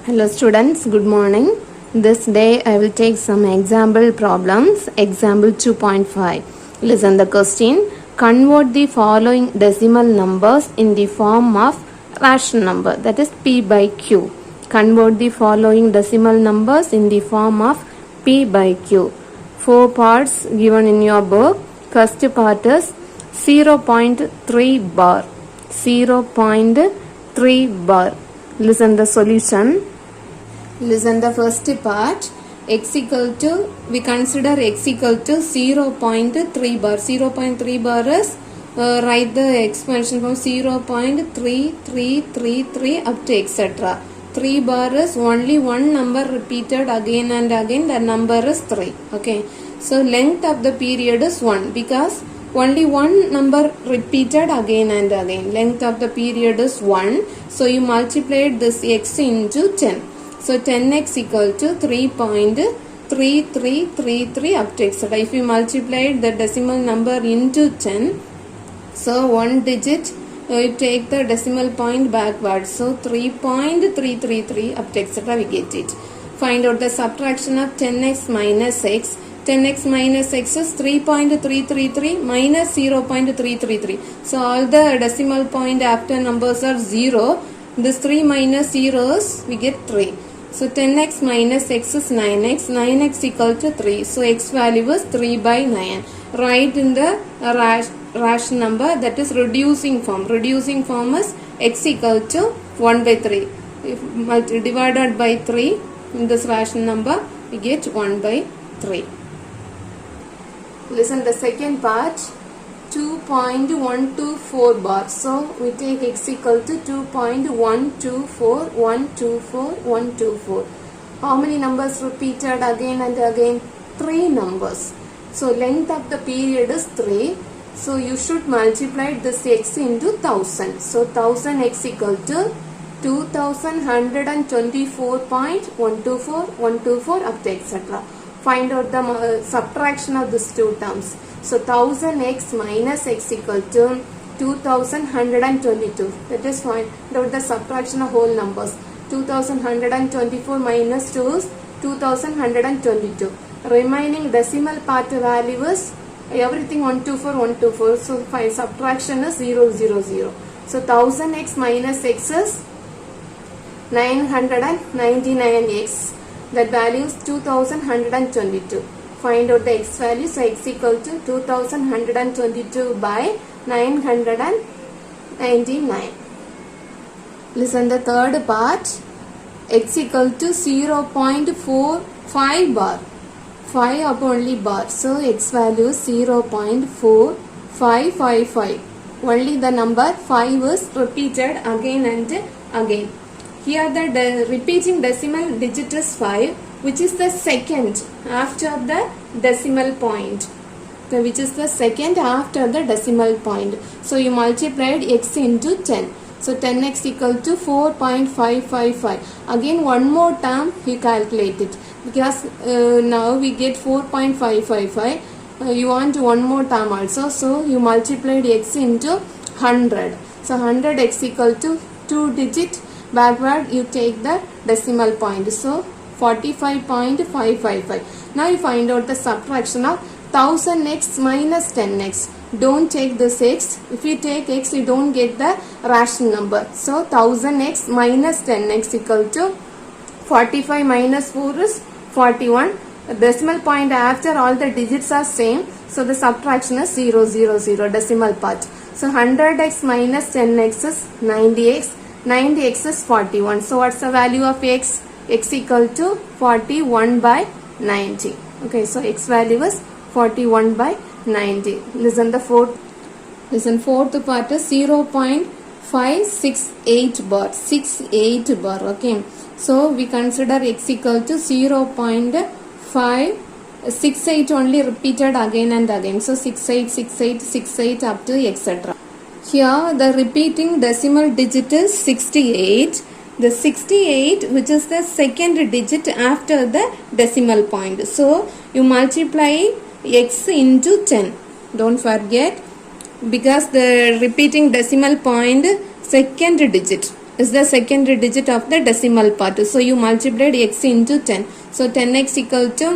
Hello students, good morning. This day I will take some example problems. Example 2.5. Listen the question. Convert the following decimal numbers in the form of rational number, that is P by Q. Convert the following decimal numbers in the form of P by Q. 4 parts given in your book. First part is 0.3 bar. 0.3 bar. Listen the solution. Listen the first part. X equal to, we consider x equal to 0.3 bar. 0.3 bar is write the expansion from 0.3333 up to etc. 3 bar is only one number repeated again and again, the number is 3. Okay, so length of the period is 1 because only one number repeated again and again. Length of the period is 1. So you multiplied this x into 10. So 10x equal to 3.3333 up to etc. If you multiply the decimal number into 10, so one digit you take the decimal point backward. So 3.333 up to etc. we get it. Find out the subtraction of 10x minus x. 10x minus x is 3.333 minus 0.333. So all the decimal point after numbers are 0. This 3 minus 0 is, we get 3. So 10x minus x is 9x. 9x equal to 3. So x value is 3 by 9. Write in the rational number, that is reducing form. Reducing form is x equal to 1 by 3. If divided by 3 in this rational number, we get 1 by 3. Listen the second part. 2.124 bar. So we take x equal to 2.124. How many numbers repeated again and again? 3 numbers. So length of the period is 3. So you should multiply this x into 1000. So 1000 x equal to 2124.124 up to etc. Find out the subtraction of these two terms. So 1000x minus x equal to 2122. That is find out the subtraction of whole numbers. 2124 minus 2 is 2122. Remaining decimal part value is everything 124. So find subtraction is 000. So 1000x minus x is 999x. That value is 2122. Find out the x value. So x equal to 2122 by 999. Listen the third part. X equal to 0.45 bar. 5 up only bar. So x value is 0.4555. Only the number 5 is repeated again and again. Here the repeating decimal digit is 5, which is the second after the decimal point. Which is the second after the decimal point. So you multiplied x into 10. So 10x equal to 4.555. Again one more term you calculate it. Because now we get 4.555. You want one more term also. So you multiplied x into 100. So 100x equal to 2 digit. Backward you take the decimal point. So 45.555. Now you find out the subtraction of 1000x minus 10x. Don't take this x. If you take x, you don't get the rational number. So 1000x minus 10x equal to 45 minus 4 is 41. The decimal point after all the digits are same. So the subtraction is 000 decimal part. So 100x minus 10x is 90x. 90x is 41. So what's the value of x? X equal to 41 by 90. Okay, so x value is 41 by 90. Listen fourth part is 0.568 bar. 68 bar. Okay, so we consider x equal to 0.568 only repeated again and again. So 68 up to etc. Here the repeating decimal digit is 68. The 68, which is the second digit after the decimal point. So you multiply x into 10. Don't forget, because the repeating decimal point second digit is the second digit of the decimal part. So you multiplied x into 10. So 10x equal to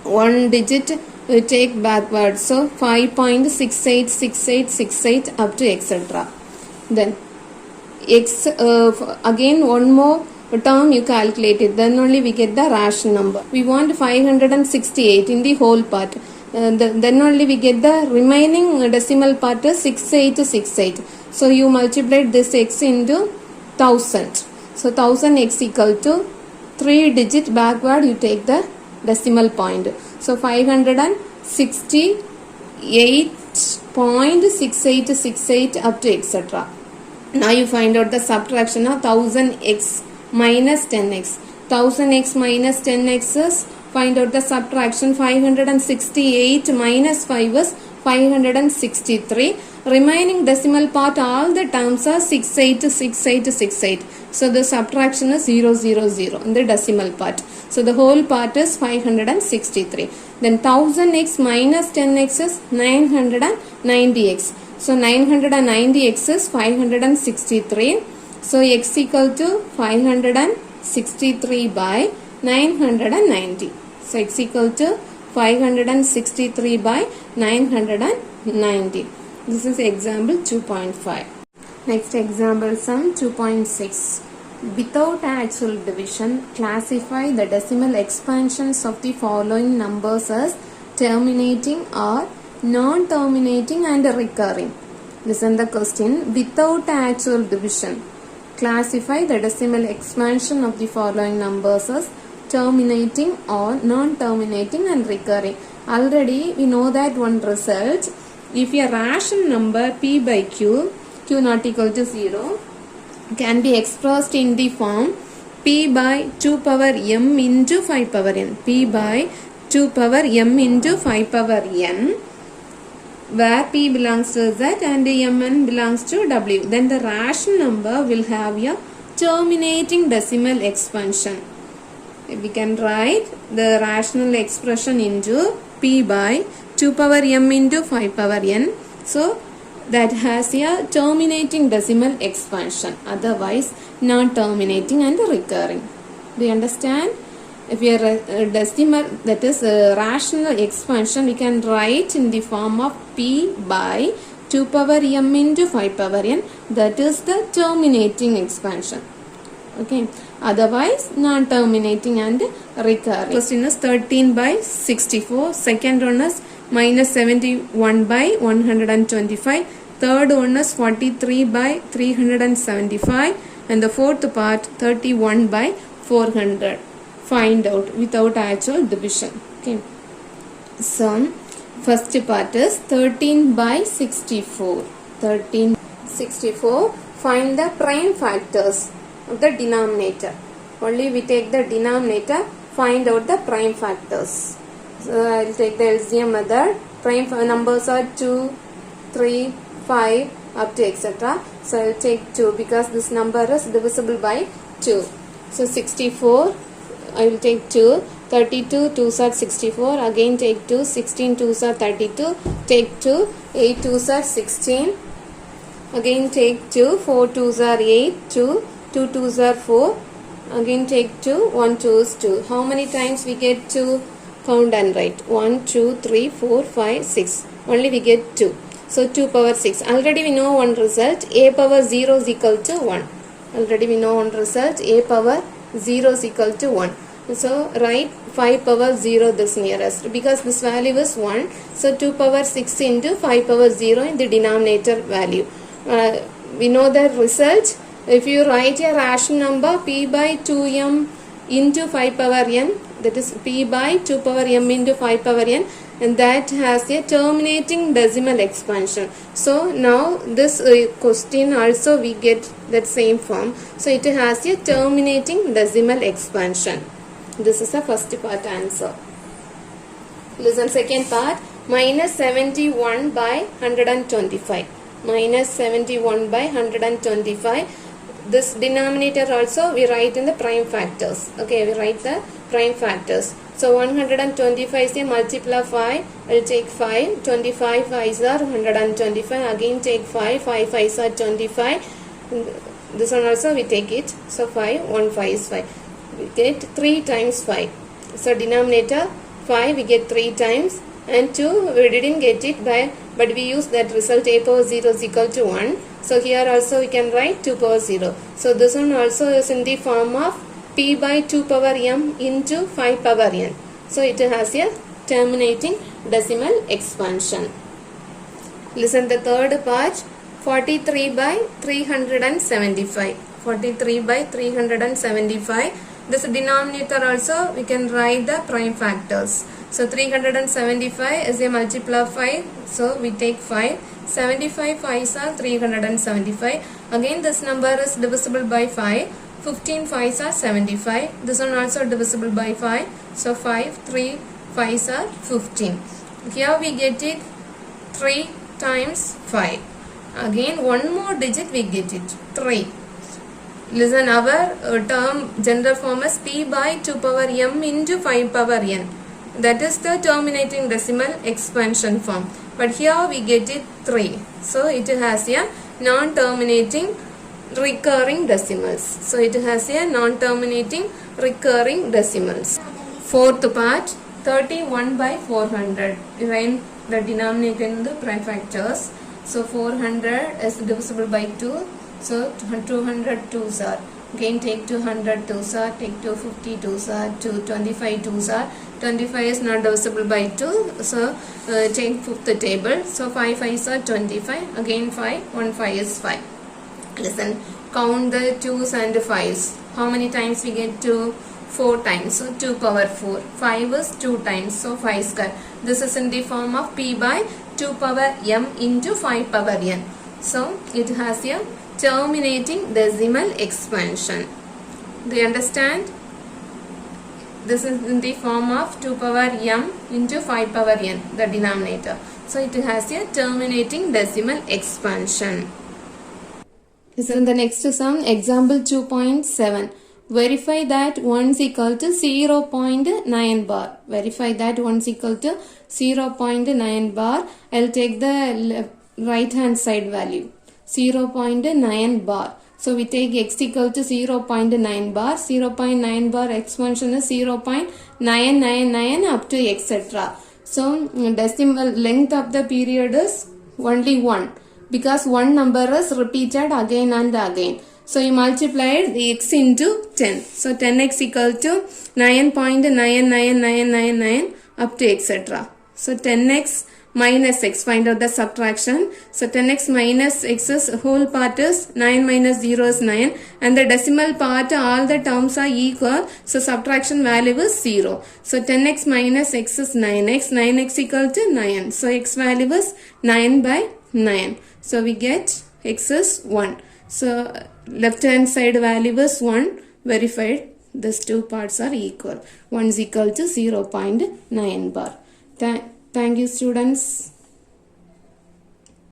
1 digit we take backward. So 5.686868 up to etc. Then x again one more term you calculate it, then only we get the rational number. We want 568 in the whole part. Then only we get the remaining decimal part is 6868. So you multiplied this x into 1000. So 1000 x equal to 3 digit backward you take the decimal point. So 568.6868 up to etc. Now you find out the subtraction of 1000x minus 10x. 1000x minus 10x is, find out the subtraction. 568 minus 5 is 563. Remaining decimal part, all the terms are 686868. So the subtraction is 000 in the decimal part. So the whole part is 563. Then 1000x minus 10x is 990x. So 990x is 563. So x equal to 563 by 990. So x equal to 563 by 990. This is example 2.5. Next example sum 2.6. Without actual division, classify the decimal expansions of the following numbers as terminating or non-terminating and recurring. Listen the question. Without actual division, classify the decimal expansion of the following numbers as terminating or non-terminating and recurring. Already we know that one result. If a rational number p by q, q not equal to 0, can be expressed in the form p by 2 power m into 5 power n. P by 2 power m into 5 power n, where p belongs to z and mn belongs to w. Then the rational number will have a terminating decimal expansion. We can write the rational expression into p by 2 power m into 5 power n. So that has a terminating decimal expansion. Otherwise non terminating and recurring. Do you understand? If we are a decimal, that is a rational expansion, we can write in the form of p by 2 power m into 5 power n. That is the terminating expansion. Okay. Otherwise non-terminating and recurring. Question is 13 by 64. Second one is minus 71 by 125. Third one is 43 by 375. And the fourth part 31 by 400. Find out without actual division. Okay. So first part is 13 by 64. 1364. Find the prime factors of the denominator. Only we take the denominator, find out the prime factors. So I will take the LCM method. Prime numbers are 2, 3, 5 up to etc. So I will take 2 because this number is divisible by 2. So 64, I will take 2. 32, 2s are 64. Again take 2. 16, 2s are 32. Take 2. 8, 2s are 16. Again take 2. 4, 2s are 8. 2. 2 2s are 4. Again take 2. 1 2 is 2. How many times we get 2? Count and write. 1, 2, 3, 4, 5, 6. Only we get 2. So 2 power 6. Already we know one result. A power 0 is equal to 1. Already we know one result. A power 0 is equal to 1. So write 5 power 0 this nearest. Because this value is 1. So 2 power 6 into 5 power 0 in the denominator value. We know the result. If you write a rational number p by 2m into 5 power n, that is p by 2 power m into 5 power n, and that has a terminating decimal expansion. So now this question also we get that same form. So it has a terminating decimal expansion. This is the first part answer. Listen, second part. Minus 71 by 125. Minus 71 by 125. This denominator also we write in the prime factors. Okay, we write the prime factors. So 125 is a multiple of 5. I will take 5. 25 5s are 125. Again take 5. 5 5s are 25. This one also we take it. So 5, 1 5 is 5. We get 3 times 5. So denominator 5 we get 3 times, and 2 we didn't get it but we use that result a power 0 is equal to 1. So here also we can write 2 power 0. So this one also is in the form of p by 2 power m into 5 power n. So it has a terminating decimal expansion. Listen the third part. 43 by 375. 43 by 375. This denominator also we can write the prime factors. So 375 is a multiple of 5. So we take 5. 75 5s are 375. Again this number is divisible by 5. 15 5s are 75. This one also divisible by 5. So 5, 3 5s are 15. Here we get it 3 times 5. Again one more digit we get it 3. Listen, our term general form is p by 2 power m into 5 power n. That is the terminating decimal expansion form. But here we get it 3. So it has a non-terminating recurring decimals. So it has a non-terminating recurring decimals. Fourth part, 31 by 400. Write the denominator in the prime factors. So 400 is divisible by 2. So 200 2s are. Again take 200 2s are. Take 250 2s are. 225 2s are. 25 is not divisible by 2. So take fifth table. So 5 5s are 25. Again 5. 1 5 is 5. Listen. Count the 2s and 5s. How many times we get 2? 4 times. So 2 power 4. 5 is 2 times. So 5 square. This is in the form of p by 2 power m into 5 power n. So it has a terminating decimal expansion. Do you understand? This is in the form of 2 power m into 5 power n, the denominator. So it has a terminating decimal expansion. Listen the next sum, example 2.7. Verify that 1 is equal to 0.9 bar. Verify that 1 is equal to 0.9 bar. I'll take the right hand side value. 0.9 bar. So we take x equal to 0.9 bar. 0.9 bar expansion is 0.999 up to etc. So decimal length of the period is only 1, because one number is repeated again and again. So you multiplied the x into 10. So 10x equal to 9.99999 up to etc. So 10x minus x, find out the subtraction. So 10x minus x is whole part is 9 minus 0 is 9, and the decimal part all the terms are equal. So subtraction value is 0. So 10x minus x is 9x. 9x equal to 9. So x value is 9 by 9. So we get x is 1. So left hand side value is 1. Verified. These two parts are equal. 1 is equal to 0.9 bar. Thank you students.